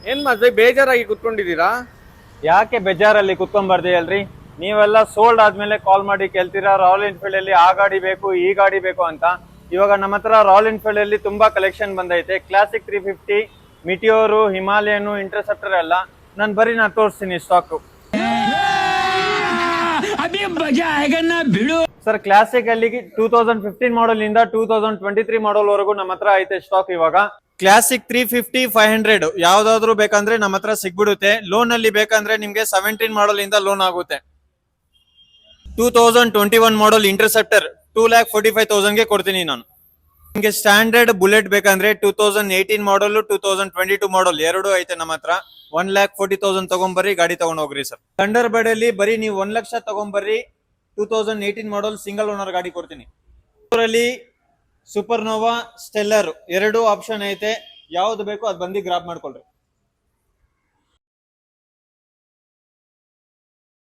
ಏನ್ ಮತ್ತೆ ಬೇಜಾರಾಗಿ ಕುತ್ಕೊಂಡಿದ್ದೀರಾ? ಯಾಕೆ ಬೇಜಾರಲ್ಲಿ ಕುತ್ಕೊಂಡ್ಬರ್ದಿ ಅಲ್ರಿ? ನೀವೆಲ್ಲ ಸೋಲ್ಡ್ ಆದ್ಮೇಲೆ ಕಾಲ್ ಮಾಡಿ ಕೇಳ್ತೀರಾ ರಾಯಲ್ ಎನ್ಫೀಲ್ಡ್ ಅಲ್ಲಿ ಆ ಗಾಡಿ ಬೇಕು ಈ ಗಾಡಿ ಬೇಕು ಅಂತ. ಇವಾಗ ನಮ್ಮ ಹತ್ರ ರಾಯಲ್ ಎನ್ಫೀಲ್ಡ್ ಅಲ್ಲಿ ತುಂಬಾ ಕಲೆಕ್ಷನ್ ಬಂದೈತೆ. ಕ್ಲಾಸಿಕ್ 350, ಮಿಟಿಯೋರು, ಹಿಮಾಲಯನು, ಇಂಟರ್ಸೆಪ್ಟರ್ ಎಲ್ಲ ನಾನು ತೋರಿಸ್ತೀನಿ ಸ್ಟಾಕ್. ಸರ್ ಕ್ಲಾಸಿಕ್ ಅಲ್ಲಿ 2015 ಮಾಡಲ್ ಇಂದ 2023 ಮಾಡಲ್ ವರೆಗೂ ನಮ್ಮ ಹತ್ರ ಐತೆ ಸ್ಟಾಕ್. ಇವಾಗ ಕ್ಲಾಸಿಕ್ 350, 500 ಯಾವ್ದಾದ್ರು ಬೇಕಂದ್ರೆ ನಮ್ಮ ಹತ್ರ ಸಿಗ್ಬಿಡುತ್ತೆ. ಲೋನ್ ಅಲ್ಲಿ ಬೇಕಂದ್ರೆ ನಿಮ್ಗೆ 17 ಮಾಡಲ್ ಇಂದ ಲೋನ್ ಆಗುತ್ತೆ. 2021 ಮಾಡಲ್ ಇಂಟರ್ಸೆಪ್ಟರ್ 2,45,000 ಗೆ ಕೊಡ್ತೀನಿ ನಾನು. ನಿಮ್ಗೆ ಸ್ಟ್ಯಾಂಡರ್ಡ್ ಬುಲೆಟ್ ಬೇಕಂದ್ರೆ 2018 ಮಾಡಲ್ 2022 ಮಾಡಲ್ ಎರಡು ಐತೆ ನಮ್ಮ ಹತ್ರ. 1,40,000 ತಗೊಂಬರ್ರಿ, ಗಾಡಿ ತಗೊಂಡ್ ಹೋಗ್ರಿ ಸರ್. ಥಂಡರ್ ಬರ್ಡ್ ಅಲ್ಲಿ ಬರೀ ನೀವು 1 ಲಕ್ಷ ತಗೊಂಬರ್ರಿ, 2018 ಮಾಡಲ್ ಸಿಂಗಲ್ ಓನರ್ ಗಾಡಿ ಕೊಡ್ತೀನಿ. ಇದರಲ್ಲಿ ಸೂಪರ್ ನೋವಾ, ಸ್ಟೆಲ್ಲರ್ ಎರಡು ಆಪ್ಷನ್ ಐತೆ. ಯಾವ್ದು ಬೇಕೋ ಅದು ಬಂದು ಗ್ರಾಬ್ ಮಾಡ್ಕೊಳ್ರಿ.